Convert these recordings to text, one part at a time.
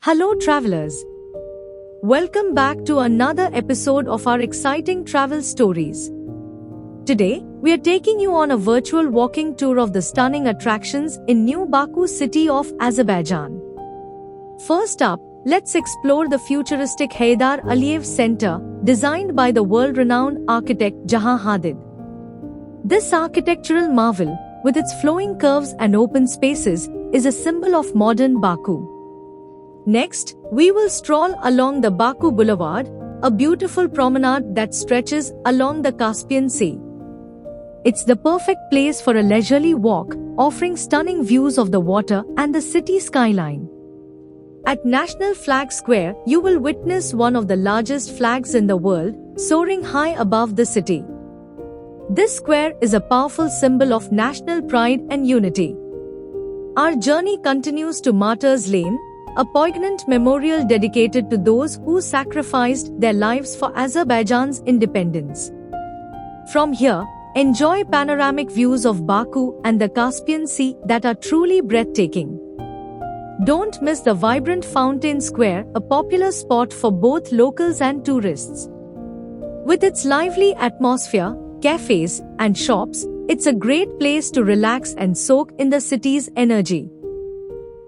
Hello travelers. Welcome back to another episode of our exciting travel stories. Today, we are taking you on a virtual walking tour of the stunning attractions in New Baku city of Azerbaijan. First up, let's explore the futuristic Heydar Aliyev Center, designed by the world-renowned architect Zaha Hadid. This architectural marvel, with its flowing curves and open spaces, is a symbol of modern Baku. Next, we will stroll along the Baku Boulevard, a beautiful promenade that stretches along the Caspian Sea. It's the perfect place for a leisurely walk, offering stunning views of the water and the city skyline. At National Flag Square, you will witness one of the largest flags in the world, soaring high above the city. This square is a powerful symbol of national pride and unity. Our journey continues to Martyrs Lane, a poignant memorial dedicated to those who sacrificed their lives for Azerbaijan's independence. From here, enjoy panoramic views of Baku and the Caspian Sea that are truly breathtaking. Don't miss the vibrant Fountain Square, a popular spot for both locals and tourists. With its lively atmosphere, cafes, and shops, it's a great place to relax and soak in the city's energy.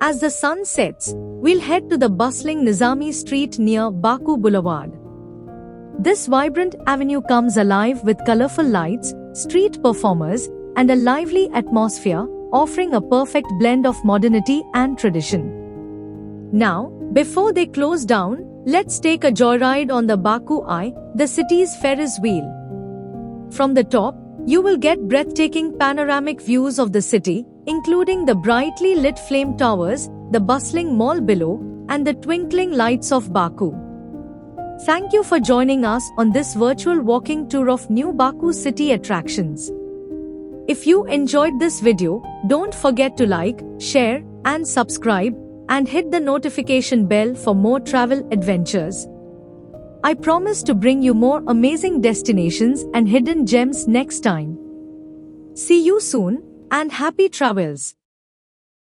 As the sun sets, we'll head to the bustling Nizami Street near Baku Boulevard. This vibrant avenue comes alive with colorful lights, street performers, and a lively atmosphere, offering a perfect blend of modernity and tradition. Now, before they close down, let's take a joyride on the Baku Eye, the city's Ferris wheel. From the top, you will get breathtaking panoramic views of the city, including the brightly lit flame towers, the bustling mall below, and the twinkling lights of Baku. Thank you for joining us on this virtual walking tour of New Baku city attractions. If you enjoyed this video, don't forget to like, share, and subscribe, and hit the notification bell for more travel adventures. I promise to bring you more amazing destinations and hidden gems next time. See you soon, and happy travels!